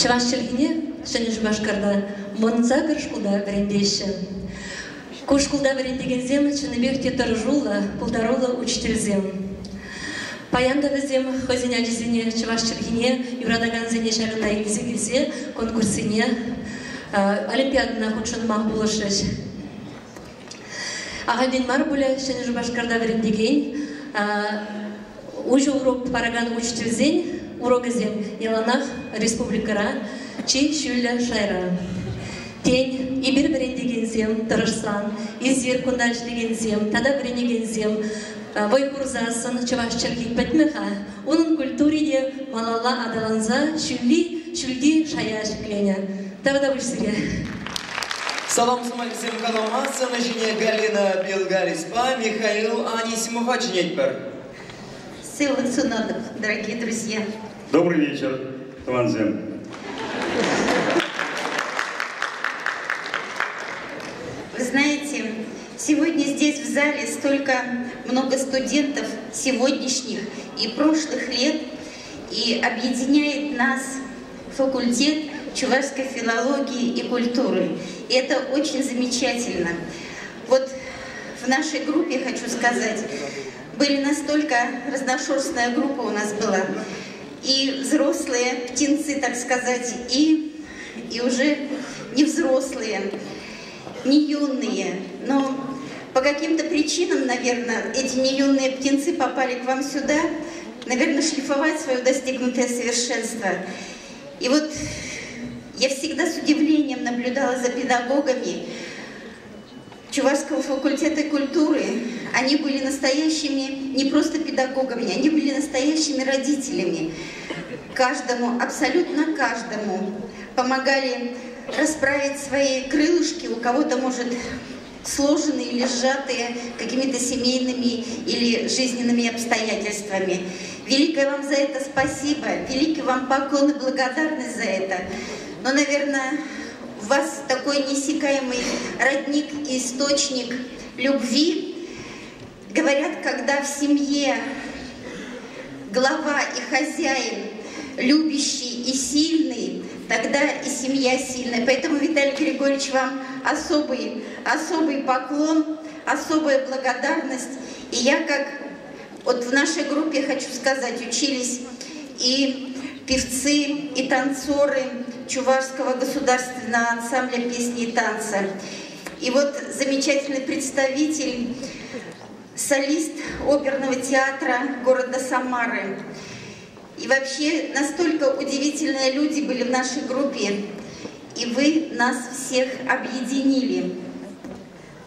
Чавашчылгине, шенеш башкарда, монзагыр шкулда варендейші. Куш шкулда варендегензем, чыныбекте тұржула, пулдарула учительзем. Паянда візем, хозиня дизине, чавашчылгине, юрадаганзене шагында елзе келсе, конкурсине, олимпиадына худшын мақ болышыш. Ағаден мар бұля, шенеш башкарда варендеген, уже урок параган учительзен, урогызем яланах республикара чи шүлі шайра. Тень ибір бірендегензем тұрышсан, изер күндашдегензем, тада бірендегензем, вой курзасын чавашчылгин бітміға, оның культуриде малала адаланза шүлді шая шеклене. Тавда бүлсіге. Салам сумалисем каналмасы, на жене Галина Белгариспа, Михаил Анисимов Ачнетпер. Силы Цунадов, дорогие друзья. Добрый вечер, Таванзем. Вы знаете, сегодня здесь в зале столько много студентов сегодняшних и прошлых лет, и объединяет нас факультет чувашской филологии и культуры. И это очень замечательно. Вот в нашей группе, хочу сказать, были настолько разношерстная группа у нас была. И взрослые птенцы, так сказать, и уже не взрослые, не юные. Но по каким-то причинам, наверное, эти не юные птенцы попали к вам сюда, наверное, шлифовать свое достигнутое совершенство. И вот я всегда с удивлением наблюдала за педагогами Чувашского факультета культуры. Они были настоящими, не просто педагогами, они были настоящими родителями. Каждому, абсолютно каждому помогали расправить свои крылышки, у кого-то, может, сложенные или сжатые какими-то семейными или жизненными обстоятельствами. Великое вам за это спасибо, великий вам поклон и благодарность за это. Но, наверное, у вас такой неиссякаемый родник и источник любви. Говорят, когда в семье глава и хозяин любящий и сильный, тогда и семья сильная. Поэтому, Виталий Григорьевич, вам особый поклон, особая благодарность. И я, как вот в нашей группе, хочу сказать, учились и певцы, и танцоры Чувашского государственного ансамбля песни и танца. И вот замечательный представитель, солист оперного театра города Самары. И вообще настолько удивительные люди были в нашей группе. И вы нас всех объединили.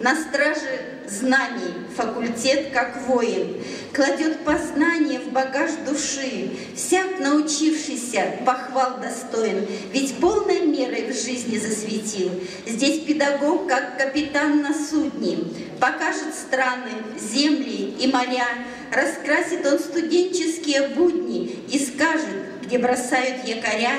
На страже знаний факультет, как воин, кладет познание в багаж души. Всяк научившийся похвал достоин, ведь полной мерой в жизни засветил. Здесь педагог, как капитан на судне, покажет страны, земли и моря, раскрасит он студенческие будни и скажет, где бросают якоря.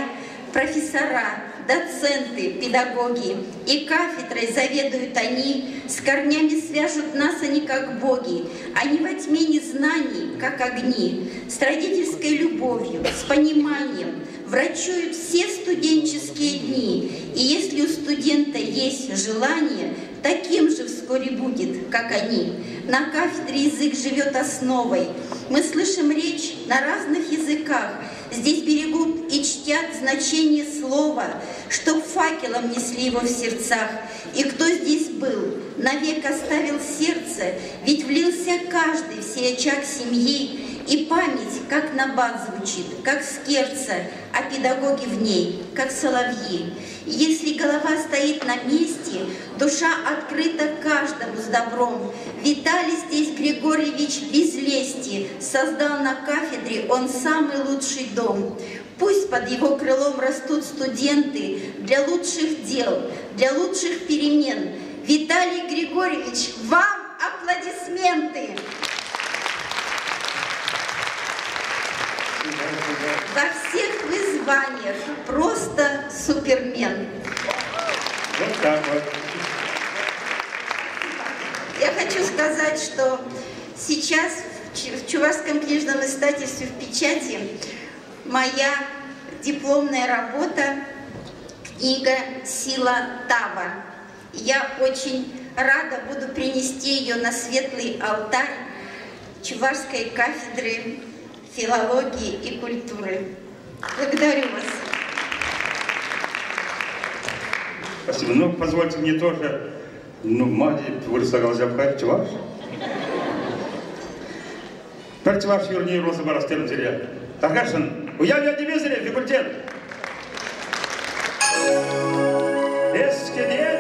Профессора, доценты, педагоги и кафедрой заведуют они, с корнями свяжут нас они как боги, они во тьме незнаний, как огни, с родительской любовью, с пониманием врачуют все студенческие дни. И если у студента есть желание, таким же вскоре будет, как они. На кафедре язык живет основой. Мы слышим речь на разных языках. Здесь берегут и чтят значение слова, чтоб факелом несли его в сердцах. И кто здесь был, навек оставил сердце, ведь влился каждый в сей очаг семьи. И память, как набат звучит, как скерца, а педагоги в ней, как соловьи. Если голова стоит на месте, душа открыта каждому с добром. Виталий здесь Григорьевич без лести создал на кафедре он самый лучший дом. Пусть под его крылом растут студенты для лучших дел, для лучших перемен. Виталий Григорьевич, вам аплодисменты! Во всех вы званиях просто супермен. Вот так вот. Я хочу сказать, что сейчас в Чувашском книжном издательстве в печати моя дипломная работа, книга «Сила Тава». Я очень рада буду принести ее на светлый алтарь Чувашской кафедры филологии и культуры. Благодарю вас. Спасибо. Ну, позвольте мне тоже, мади вырысагалась обхать Чуваш. Пер Чуваш юрней розы барастерн зеля. Таргашин, уявля дивизия, факультет. Эскедедели.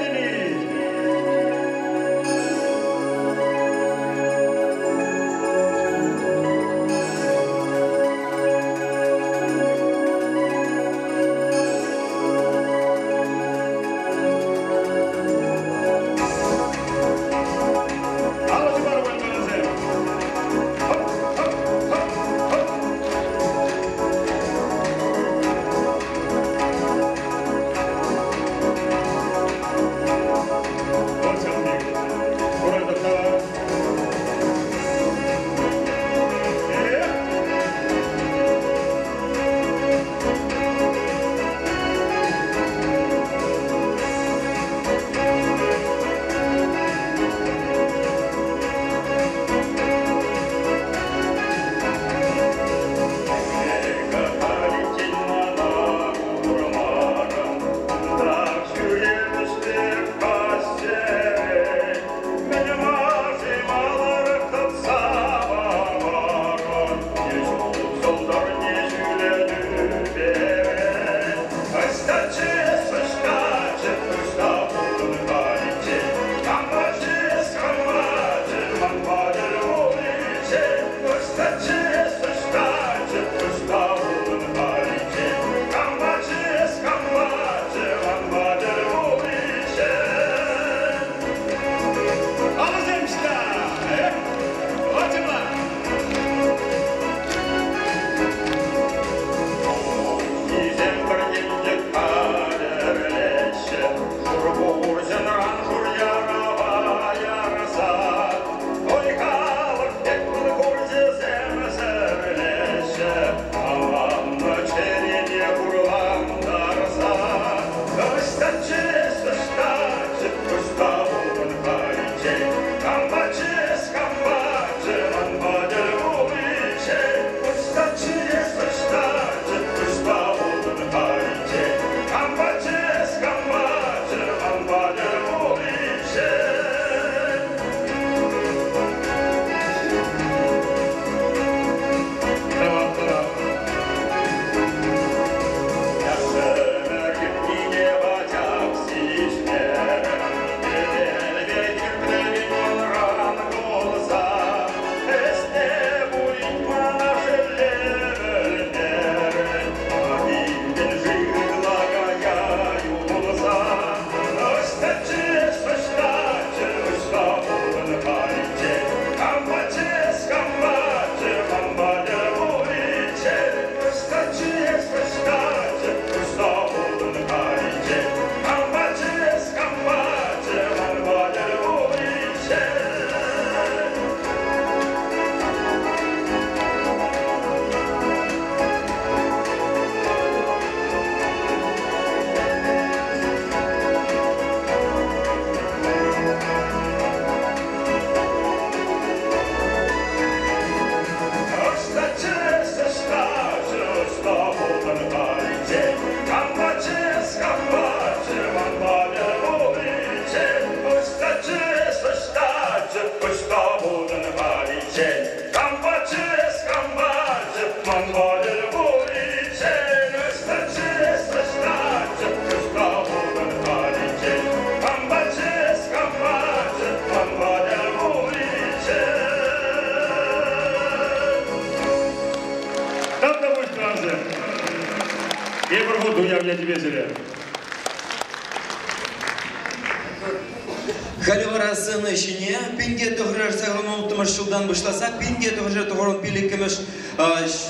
Халиварасы нышине, пинге тухрар сагламау тымышылдан бышласа, пинге тухрар тухрон пиликкемеш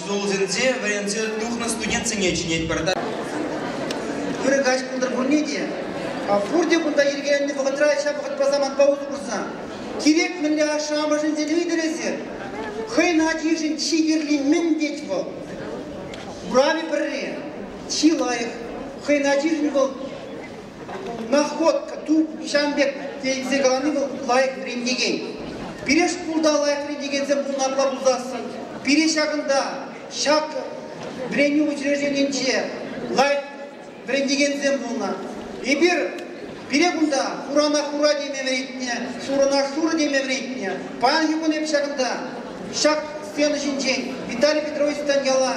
зулзензе, варианте тухна студент сынечинет барда. Вырыгач кулдар бурнеде, а фурде кунда ергенде вагатра шапахат пазаман паузу курса. Кирек менле ашама жинзелеви дерезер. Хай надежин чигерли мен детьво. Брави перре. Чилаев, Хайнадижин был находка, ту Шамбек, Тейзегаланы был лайк ремдеген. Пиреш пулда лайк ремдегензе бұл напла бұлдасын. Пиреш ағында шак бреню учреждененче лайк ремдегензе бұлна. Ебір пире бұлда Хурана Хура демемрейтіне, Сурана Шура демемрейтіне. Пан югын еп шағында шак стены жинчен, Виталий Петрович Таньяла,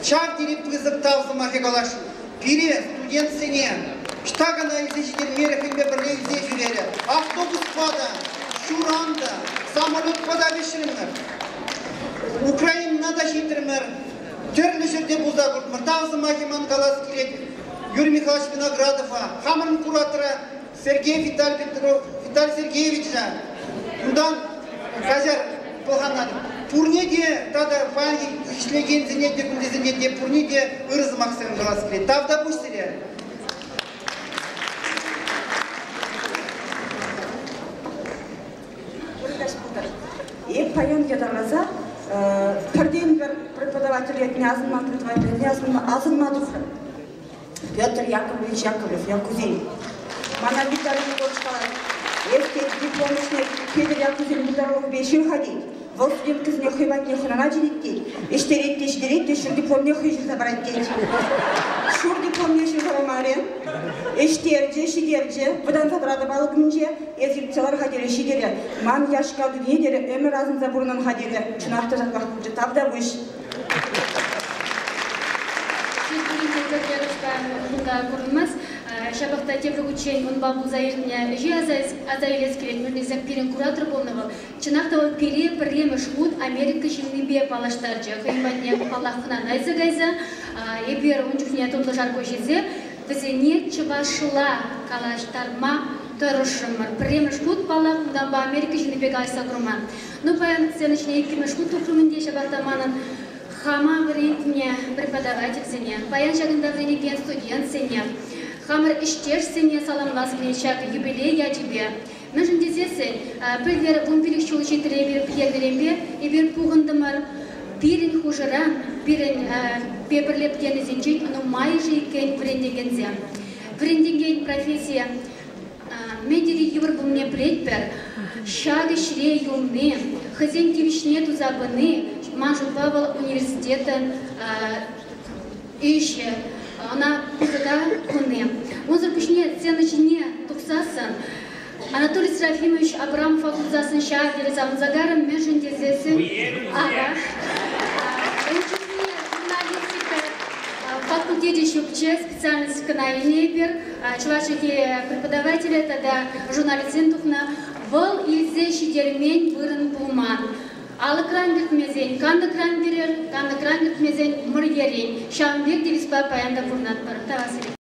шак директор тавзы мафегалашын. Пире студент сене, штагана излечитель меры химбе бірле изде жүрері. Автобус пада, Шуранда, самолет пада бешірімір. Украинада житірмір. Түрлі жерде бұлда күртмір. Тавзы махиман қаласы келеді. Юрий Михайлович Виноградова, Хамрын кураторы Сергей Виталий Сергеевич. Бұдан қазір болғанады. Пурнеде тада пани ишлеген зенетте күнде зенетте пурнеде ырызы мақсырын қаласы келеді. Тавда бұштыре. Пойдем где-то назад. Пардин преподаватель Азынматов Петр Яковлевич Яковлев, Якузин. Мана Виталий Николаевич, если дипломный Петр Яковлевич Бударов бешил ходить, вот студент кызне хыбат не храна жидетти, иштеретти, шур диплом не хыжи забрать деть. Шур диплом не шизарамарен, шидерже, выдан забрады балық мінже, езгипцалар хадері шидері, ман яшкалды недері, өмір азын забурынан хадері, чынақты жатпақ күнже, тавда выш. Шабақта теврі учен, он бабыл заирне, жи азайлес келет, мөрнезек перен куратор болнығы. Чынақтауы пере пірлемі шхуд Америка жиннебе палаштаржы. Қайматне Аллахынан айзы гайза, ебер ончухне томлы жарко жезе, тізене чыбашыла калаштарма тұрышымыр. Пірлемі шхуд палақ, мұдан ба Америка жиннебе гайса құрман. Ну, паян сенішіне екеме шхуд тұқырмынде шабақта манын хама врентне преподаватель сене, паян шагында вренеген студент сене. Хамыр іштеш сене саламлас меншак юбилей я тебе. Мәжін дезесі, пілдер бұмпилік шолчи тіребер пиердеренбе, ебер пуғындымыр, бірін хужыра, бірін пепірлеп денізенчен, ұны май жейкен врендегензе. Врендеген профессия, медері евр бұмне плетпер, шады шре юлме, хызен кевішне тузабыны, Манжу Павел университета ищет. Она пихата куне. Он запущне ценочне туксасан. Анатолий Серафимович Абрамов факультасын шаһар замын загарым межен дезесін. Ага. Учитель журналистика факультете шупче специальность канаинебер. Чувашики преподаватели тогда журналистин тухна. Вол илзе шидермень вырын пулман. Алы кран гертмезен, канды кран берер, канды кран гертмезен мыр ерен. Шамбек девиспа паянда фурнат бар.